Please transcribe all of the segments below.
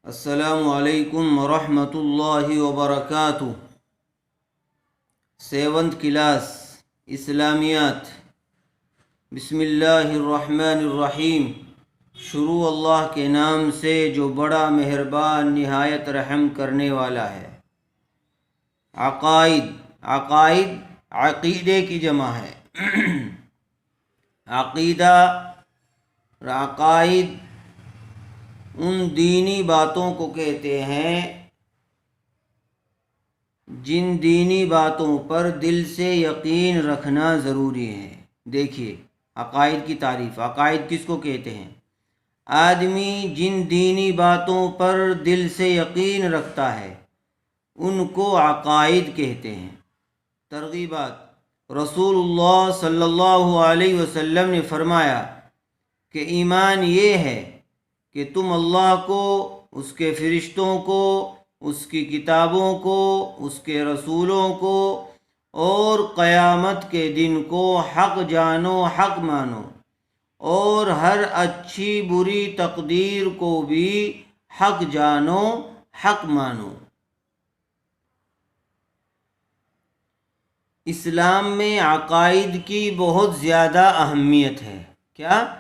السلام علیکم ورحمۃ اللہ وبرکاتہ۔ سیونتھ کلاس اسلامیات۔ بسم اللہ الرحمن الرحیم۔ شروع اللہ کے نام سے جو بڑا مہربان نہایت رحم کرنے والا ہے۔ عقائد عقیدے کی جمع ہے۔ عقیدہ عقائد ان دینی باتوں کو کہتے ہیں جن دینی باتوں پر دل سے یقین رکھنا ضروری ہے۔ دیکھیے عقائد کی تعریف۔ عقائد کس کو کہتے ہیں؟ آدمی جن دینی باتوں پر دل سے یقین رکھتا ہے ان کو عقائد کہتے ہیں۔ ترغیبات۔ رسول اللہ صلی اللہ علیہ وسلم نے فرمایا کہ ایمان یہ ہے کہ تم اللہ کو، اس کے فرشتوں کو، اس کی کتابوں کو، اس کے رسولوں کو اور قیامت کے دن کو حق جانو، حق مانو، اور ہر اچھی بری تقدیر کو بھی حق جانو، حق مانو۔ اسلام میں عقائد کی بہت زیادہ اہمیت ہے۔ کیا؟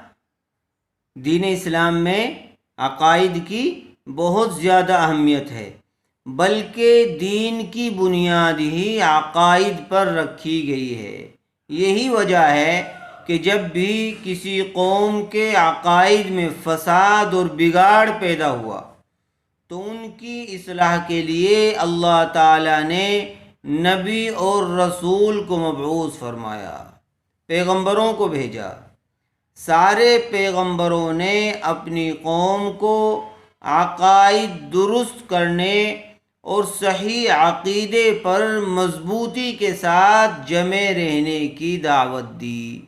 دین اسلام میں عقائد کی بہت زیادہ اہمیت ہے، بلکہ دین کی بنیاد ہی عقائد پر رکھی گئی ہے۔ یہی وجہ ہے کہ جب بھی کسی قوم کے عقائد میں فساد اور بگاڑ پیدا ہوا تو ان کی اصلاح کے لیے اللہ تعالیٰ نے نبی اور رسول کو مبعوث فرمایا، پیغمبروں کو بھیجا۔ سارے پیغمبروں نے اپنی قوم کو عقائد درست کرنے اور صحیح عقیدے پر مضبوطی کے ساتھ جمع رہنے کی دعوت دی۔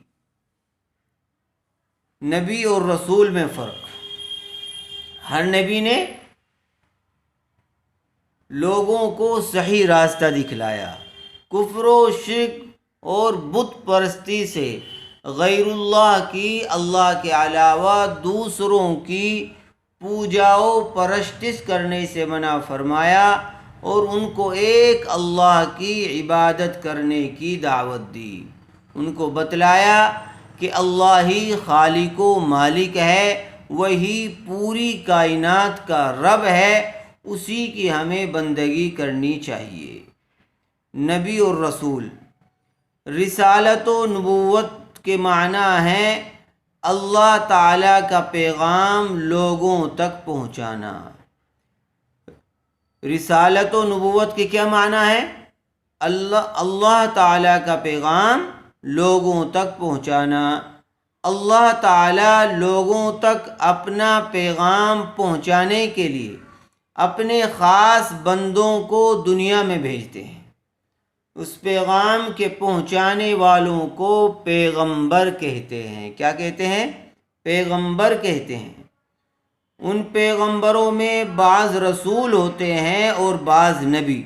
نبی اور رسول میں فرق۔ ہر نبی نے لوگوں کو صحیح راستہ دکھلایا۔ کفر و شرک اور بت پرستی سے، غیر اللہ کی، اللہ کے علاوہ دوسروں کی پوجا و پرستش کرنے سے منع فرمایا اور ان کو ایک اللہ کی عبادت کرنے کی دعوت دی۔ ان کو بتلایا کہ اللہ ہی خالق و مالک ہے، وہی پوری کائنات کا رب ہے، اسی کی ہمیں بندگی کرنی چاہیے۔ نبی اور رسول۔ رسالت و نبوت کے معنی ہے اللہ تعالیٰ کا پیغام لوگوں تک پہنچانا۔ رسالت و نبوت کے کیا معنی ہے؟ اللہ تعالیٰ کا پیغام لوگوں تک پہنچانا۔ اللہ تعالیٰ لوگوں تک اپنا پیغام پہنچانے کے لیے اپنے خاص بندوں کو دنیا میں بھیجتے ہیں۔ اس پیغام کے پہنچانے والوں کو پیغمبر کہتے ہیں۔ کیا کہتے ہیں؟ پیغمبر کہتے ہیں۔ ان پیغمبروں میں بعض رسول ہوتے ہیں اور بعض نبی۔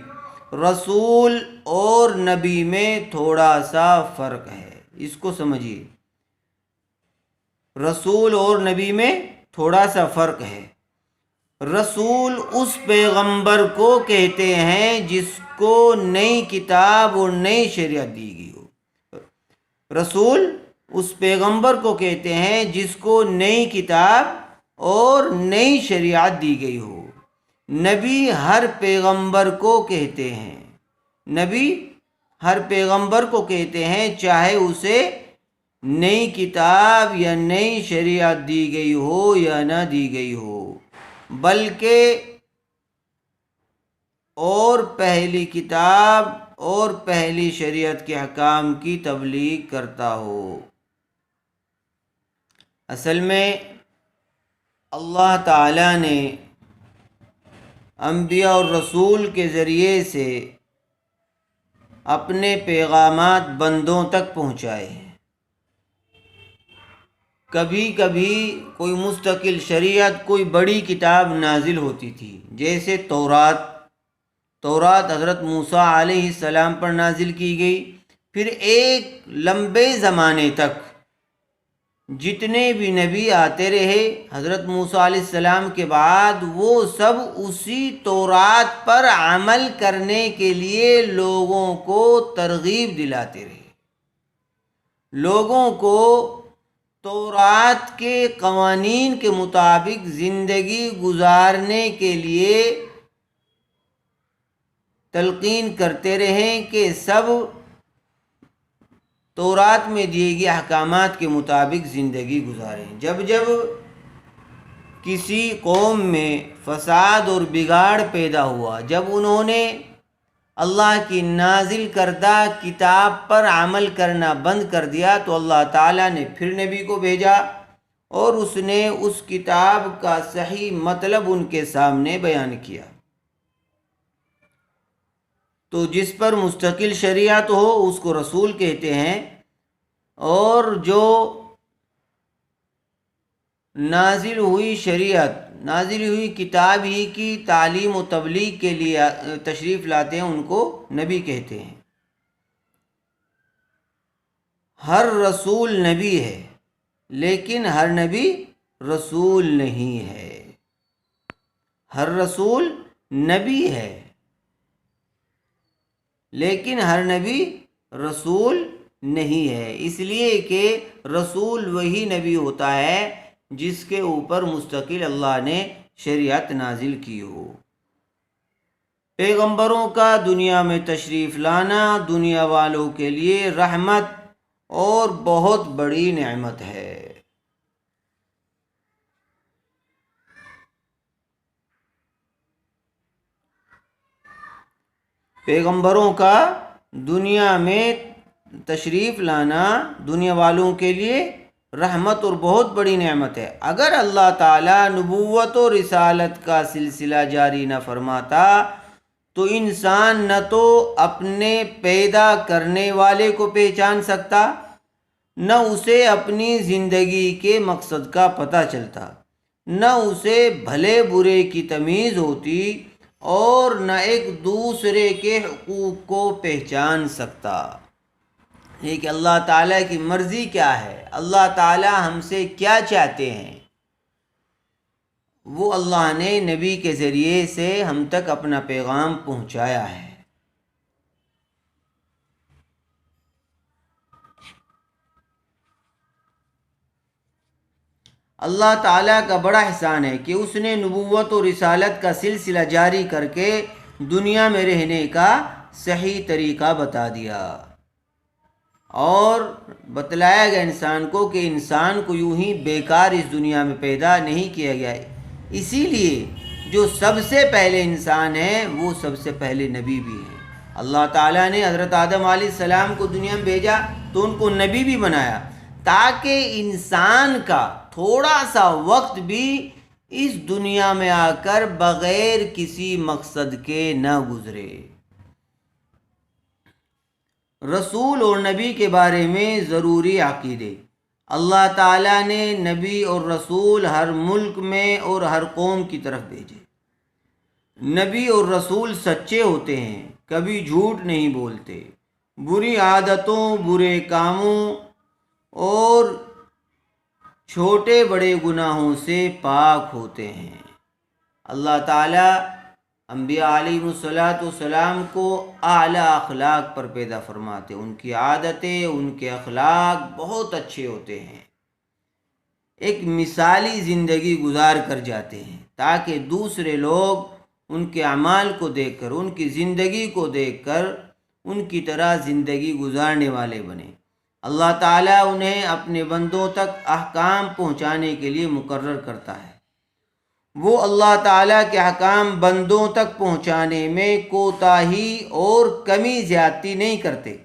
رسول اور نبی میں تھوڑا سا فرق ہے، اس کو سمجھیے۔ رسول اور نبی میں تھوڑا سا فرق ہے۔ رسول اس پیغمبر کو کہتے ہیں جس کو نئی کتاب اور نئی شریعت دی گئی ہو۔ رسول اس پیغمبر کو کہتے ہیں جس کو نئی کتاب اور نئی شریعت دی گئی ہو۔ نبی ہر پیغمبر کو کہتے ہیں۔ نبی ہر پیغمبر کو کہتے ہیں، چاہے اسے نئی کتاب یا نئی شریعت دی گئی ہو یا نہ دی گئی ہو، بلکہ اور پہلی کتاب اور پہلی شریعت کے حکام کی تبلیغ کرتا ہو۔ اصل میں اللہ تعالیٰ نے انبیاء اور رسول کے ذریعے سے اپنے پیغامات بندوں تک پہنچائے ہیں۔ کبھی کبھی کوئی مستقل شریعت، کوئی بڑی کتاب نازل ہوتی تھی، جیسے تورات حضرت موسیٰ علیہ السلام پر نازل کی گئی، پھر ایک لمبے زمانے تک جتنے بھی نبی آتے رہے حضرت موسیٰ علیہ السلام کے بعد، وہ سب اسی تورات پر عمل کرنے کے لیے لوگوں کو ترغیب دلاتے رہے، لوگوں کو تورات کے قوانین کے مطابق زندگی گزارنے کے لیے تلقین کرتے رہیں کہ سب تورات میں دیے گئے احکامات کے مطابق زندگی گزاریں۔ جب جب کسی قوم میں فساد اور بگاڑ پیدا ہوا، جب انہوں نے اللہ کی نازل کردہ کتاب پر عمل کرنا بند کر دیا، تو اللہ تعالیٰ نے پھر نبی کو بھیجا اور اس نے اس کتاب کا صحیح مطلب ان کے سامنے بیان کیا۔ تو جس پر مستقل شریعت ہو اس کو رسول کہتے ہیں، اور جو نازل ہوئی شریعت، نازل ہوئی کتاب ہی کی تعلیم و تبلیغ کے لیے تشریف لاتے ہیں، ان کو نبی کہتے ہیں۔ ہر رسول نبی ہے، لیکن ہر نبی رسول نہیں ہے۔ ہر رسول نبی ہے، لیکن ہر نبی رسول نہیں ہے، اس لیے کہ رسول وہی نبی ہوتا ہے جس کے اوپر مستقل اللہ نے شریعت نازل کی ہو۔ پیغمبروں کا دنیا میں تشریف لانا دنیا والوں کے لیے رحمت اور بہت بڑی نعمت ہے۔ پیغمبروں کا دنیا میں تشریف لانا دنیا والوں کے لیے رحمت اور بہت بڑی نعمت ہے۔ اگر اللہ تعالیٰ نبوت و رسالت کا سلسلہ جاری نہ فرماتا تو انسان نہ تو اپنے پیدا کرنے والے کو پہچان سکتا، نہ اسے اپنی زندگی کے مقصد کا پتہ چلتا، نہ اسے بھلے برے کی تمیز ہوتی، اور نہ ایک دوسرے کے حقوق کو پہچان سکتا۔ یہ کہ اللہ تعالیٰ کی مرضی کیا ہے، اللہ تعالیٰ ہم سے کیا چاہتے ہیں، وہ اللہ نے نبی کے ذریعے سے ہم تک اپنا پیغام پہنچایا ہے۔ اللہ تعالیٰ کا بڑا احسان ہے کہ اس نے نبوت و رسالت کا سلسلہ جاری کر کے دنیا میں رہنے کا صحیح طریقہ بتا دیا، اور بتلایا گیا انسان کو کہ انسان کو یوں ہی بیکار اس دنیا میں پیدا نہیں کیا گیا ہے۔ اسی لیے جو سب سے پہلے انسان ہے وہ سب سے پہلے نبی بھی ہے۔ اللہ تعالیٰ نے حضرت آدم علیہ السلام کو دنیا میں بھیجا تو ان کو نبی بھی بنایا، تاکہ انسان کا تھوڑا سا وقت بھی اس دنیا میں آ کر بغیر کسی مقصد کے نہ گزرے۔ رسول اور نبی کے بارے میں ضروری عقیدے۔ اللہ تعالیٰ نے نبی اور رسول ہر ملک میں اور ہر قوم کی طرف بھیجے۔ نبی اور رسول سچے ہوتے ہیں، کبھی جھوٹ نہیں بولتے، بری عادتوں، برے کاموں اور چھوٹے بڑے گناہوں سے پاک ہوتے ہیں۔ اللہ تعالیٰ انبیاء علیہ السلام کو اعلیٰ اخلاق پر پیدا فرماتے، ان کی عادتیں، ان کے اخلاق بہت اچھے ہوتے ہیں، ایک مثالی زندگی گزار کر جاتے ہیں، تاکہ دوسرے لوگ ان کے اعمال کو دیکھ کر، ان کی زندگی کو دیکھ کر ان کی طرح زندگی گزارنے والے بنیں۔ اللہ تعالیٰ انہیں اپنے بندوں تک احکام پہنچانے کے لیے مقرر کرتا ہے۔ وہ اللہ تعالیٰ کے احکام بندوں تک پہنچانے میں کوتاہی اور کمی زیادتی نہیں کرتے،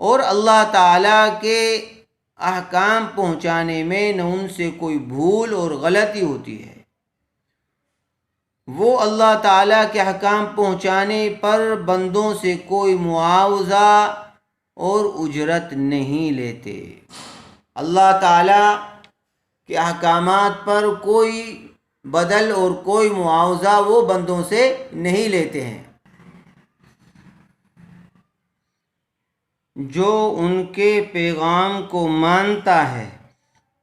اور اللہ تعالیٰ کے احکام پہنچانے میں نہ ان سے کوئی بھول اور غلطی ہوتی ہے۔ وہ اللہ تعالیٰ کے احکام پہنچانے پر بندوں سے کوئی معاوضہ اور اجرت نہیں لیتے۔ اللہ تعالیٰ کے احکامات پر کوئی بدل اور کوئی معاوضہ وہ بندوں سے نہیں لیتے ہیں۔ جو ان کے پیغام کو مانتا ہے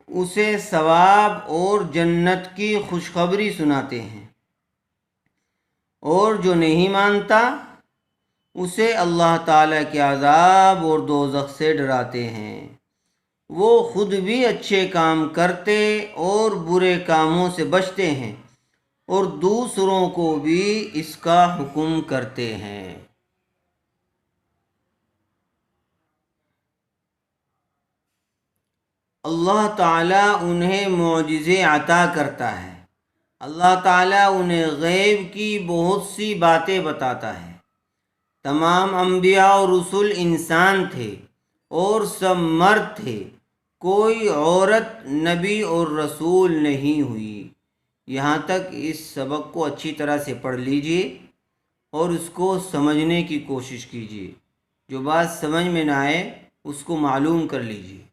اسے ثواب اور جنت کی خوشخبری سناتے ہیں، اور جو نہیں مانتا اسے اللہ تعالیٰ کے عذاب اور دوزخ سے ڈراتے ہیں۔ وہ خود بھی اچھے کام کرتے اور برے کاموں سے بچتے ہیں، اور دوسروں کو بھی اس کا حکم کرتے ہیں۔ اللہ تعالیٰ انہیں معجزے عطا کرتا ہے۔ اللہ تعالیٰ انہیں غیب کی بہت سی باتیں بتاتا ہے۔ تمام انبیاء اور رسول انسان تھے اور سب مرد تھے، کوئی عورت نبی اور رسول نہیں ہوئی۔ یہاں تک اس سبق کو اچھی طرح سے پڑھ لیجئے اور اس کو سمجھنے کی کوشش کیجئے۔ جو بات سمجھ میں نہ آئے اس کو معلوم کر لیجئے۔